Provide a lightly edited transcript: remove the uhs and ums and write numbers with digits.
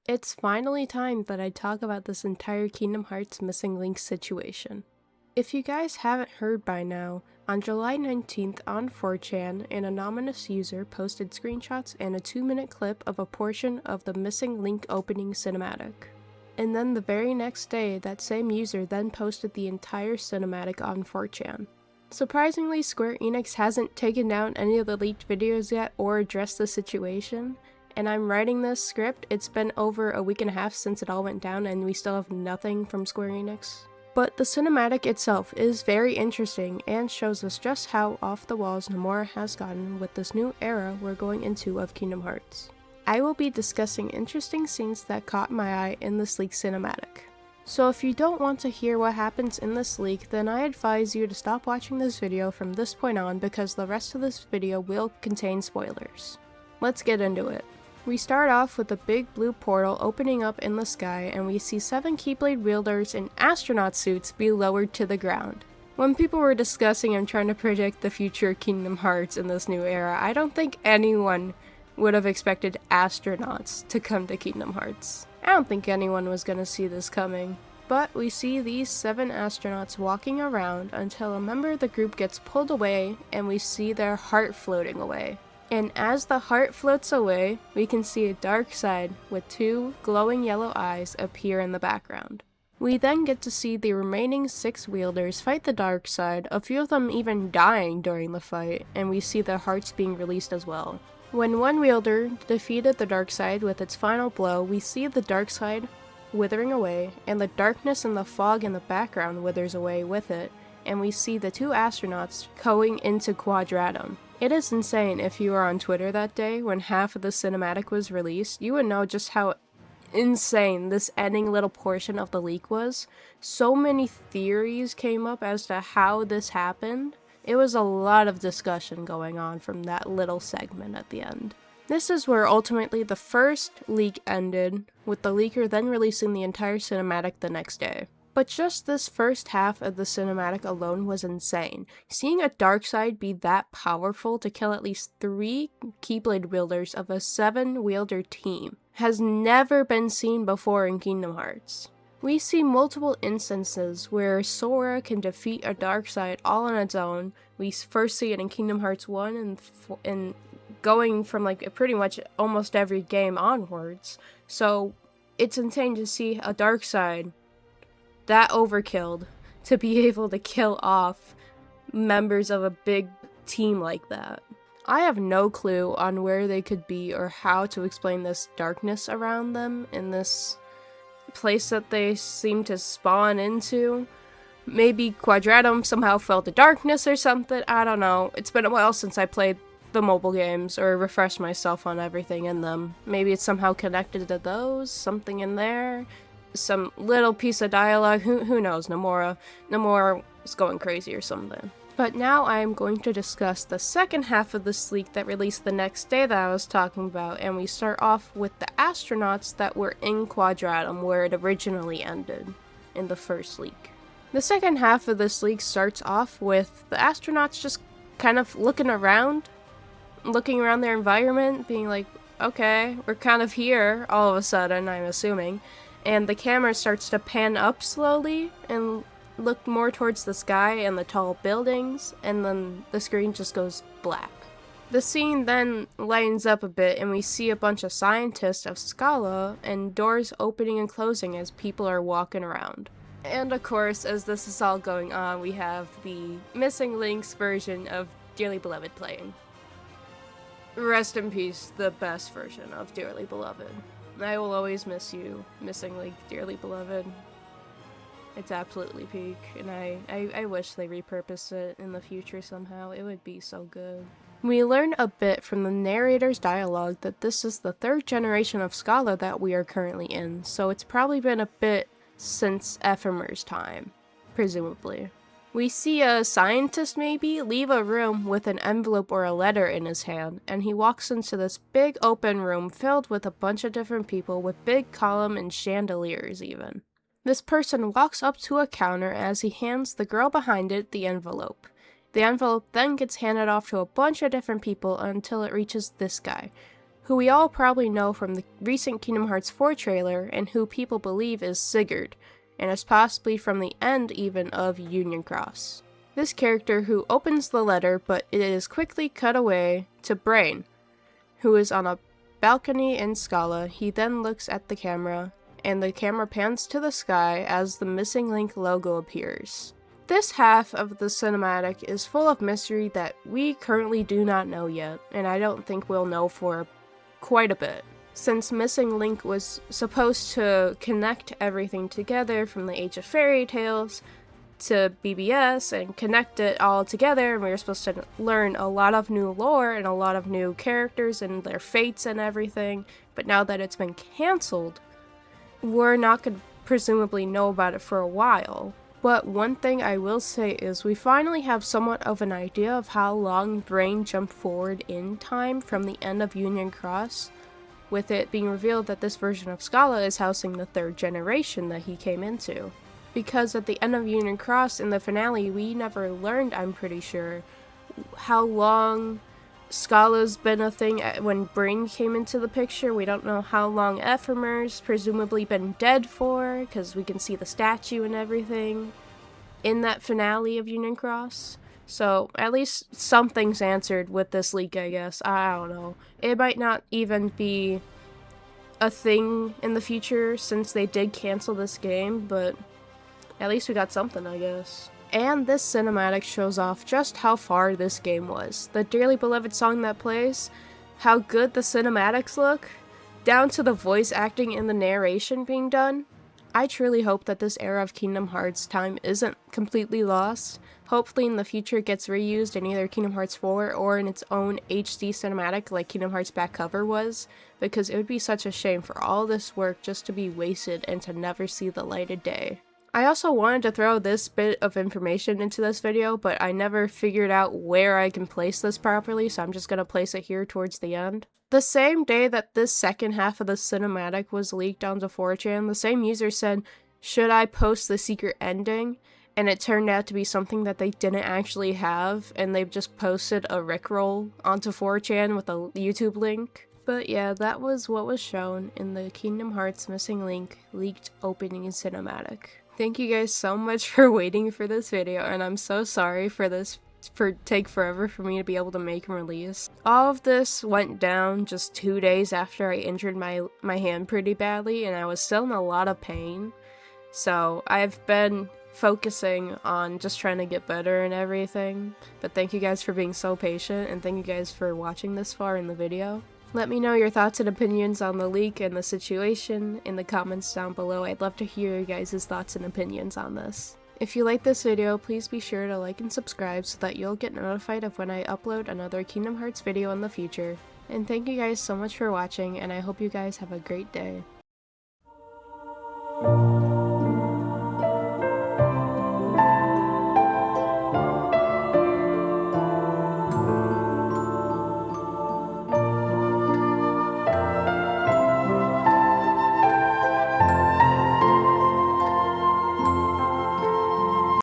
It's finally time that I talk about this entire Kingdom Hearts missing link situation. If you guys haven't heard by now, on July 19th on 4chan, an anonymous user posted screenshots and a 2-minute clip of a portion of the missing link opening cinematic. And then the very next day, that same user then posted the entire cinematic on 4chan. Surprisingly, Square Enix hasn't taken down any of the leaked videos yet or addressed the situation, and I'm writing this script. It's been over a week and a half since it all went down and we still have nothing from Square Enix. But the cinematic itself is very interesting and shows us just how off the walls Nomura has gotten with this new era we're going into of Kingdom Hearts. I will be discussing interesting scenes that caught my eye in this leak cinematic. So if you don't want to hear what happens in this leak, then I advise you to stop watching this video from this point on because the rest of this video will contain spoilers. Let's get into it. We start off with a big blue portal opening up in the sky, and we see 7 Keyblade wielders in astronaut suits be lowered to the ground. When people were discussing and trying to predict the future of Kingdom Hearts in this new era, I don't think anyone would have expected astronauts to come to Kingdom Hearts. I don't think anyone was gonna see this coming. But we see these 7 astronauts walking around until a member of the group gets pulled away and we see their heart floating away. And as the heart floats away, we can see a dark side with 2 glowing yellow eyes appear in the background. We then get to see the remaining 6 wielders fight the dark side, a few of them even dying during the fight, and we see their hearts being released as well. When one wielder defeated the dark side with its final blow, we see the dark side withering away, and the darkness and the fog in the background withers away with it, and we see the 2 astronauts going into Quadratum. It is insane. If you were on Twitter that day when half of the cinematic was released, you would know just how insane this ending little portion of the leak was. So many theories came up as to how this happened. It was a lot of discussion going on from that little segment at the end. This is where ultimately the first leak ended, with the leaker then releasing the entire cinematic the next day. But just this first half of the cinematic alone was insane. Seeing a Darkseid be that powerful to kill at least 3 Keyblade wielders of a 7-wielder team has never been seen before in Kingdom Hearts. We see multiple instances where Sora can defeat a Darkseid all on its own. We first see it in Kingdom Hearts 1 and going from like pretty much almost every game onwards. So it's insane to see a Darkseid that overkilled to be able to kill off members of a big team like that. I have no clue on where they could be or how to explain this darkness around them in this place that they seem to spawn into. Maybe Quadratum somehow felt the darkness or something, I don't know. It's been a while since I played the mobile games or refreshed myself on everything in them. Maybe it's somehow connected to those, something in there. Some little piece of dialogue, who knows, Nomura is going crazy or something. But now I am going to discuss the second half of this leak that released the next day that I was talking about, and we start off with the astronauts that were in Quadratum where it originally ended in the first leak. The second half of this leak starts off with the astronauts just kind of looking around their environment, being like, okay, we're kind of here all of a sudden, I'm assuming. And the camera starts to pan up slowly and look more towards the sky and the tall buildings, and then the screen just goes black. The scene then lightens up a bit and we see a bunch of scientists of Scala and doors opening and closing as people are walking around. And of course, as this is all going on, we have the Missing Links version of Dearly Beloved playing. Rest in peace, the best version of Dearly Beloved. I will always miss you, Missing Link, Dearly Beloved. It's absolutely peak, and I wish they repurposed it in the future somehow. It would be so good. We learn a bit from the narrator's dialogue that this is the 3rd generation of Scala that we are currently in, so it's probably been a bit since Ephemer's time, presumably. We see a scientist maybe leave a room with an envelope or a letter in his hand, and he walks into this big open room filled with a bunch of different people with big column and chandeliers even. This person walks up to a counter as he hands the girl behind it the envelope. The envelope then gets handed off to a bunch of different people until it reaches this guy, who we all probably know from the recent Kingdom Hearts 4 trailer and who people believe is Sigurd, and is possibly from the end even of Union Cross. This character who opens the letter, but it is quickly cut away to Brain, who is on a balcony in Scala. He then looks at the camera, and the camera pans to the sky as the Missing Link logo appears. This half of the cinematic is full of mystery that we currently do not know yet, and I don't think we'll know for quite a bit, since Missing Link was supposed to connect everything together from the Age of Fairy Tales to BBS and connect it all together, and we were supposed to learn a lot of new lore and a lot of new characters and their fates and everything, but now that it's been cancelled, we're not going to presumably know about it for a while. But one thing I will say is we finally have somewhat of an idea of how long Brain jumped forward in time from the end of Union Cross, with it being revealed that this version of Scala is housing the third generation that he came into. Because at the end of Union Cross in the finale, we never learned, I'm pretty sure, how long Scala's been a thing when Brain came into the picture. We don't know how long Ephemer's presumably been dead for, because we can see the statue and everything in that finale of Union Cross. So at least something's answered with this leak, I guess. I don't know. It might not even be a thing in the future since they did cancel this game, but at least we got something, I guess. And this cinematic shows off just how far this game was. The dearly beloved song that plays, how good the cinematics look, down to the voice acting and the narration being done. I truly hope that this era of Kingdom Hearts time isn't completely lost. Hopefully in the future it gets reused in either Kingdom Hearts 4 or in its own HD cinematic like Kingdom Hearts back cover was, because it would be such a shame for all this work just to be wasted and to never see the light of day. I also wanted to throw this bit of information into this video, but I never figured out where I can place this properly, so I'm just going to place it here towards the end. The same day that this second half of the cinematic was leaked onto 4chan, the same user said, "Should I post the secret ending?" And it turned out to be something that they didn't actually have, and they just posted a rickroll onto 4chan with a YouTube link. But yeah, that was what was shown in the Kingdom Hearts Missing Link leaked opening cinematic. Thank you guys so much for waiting for this video, and I'm so sorry for this take forever for me to be able to make and release. All of this went down just 2 days after I injured my hand pretty badly, and I was still in a lot of pain. So I've been focusing on just trying to get better and everything. But thank you guys for being so patient, and thank you guys for watching this far in the video. Let me know your thoughts and opinions on the leak and the situation in the comments down below. I'd love to hear your guys' thoughts and opinions on this. If you like this video, please be sure to like and subscribe so that you'll get notified of when I upload another Kingdom Hearts video in the future. And thank you guys so much for watching, and I hope you guys have a great day.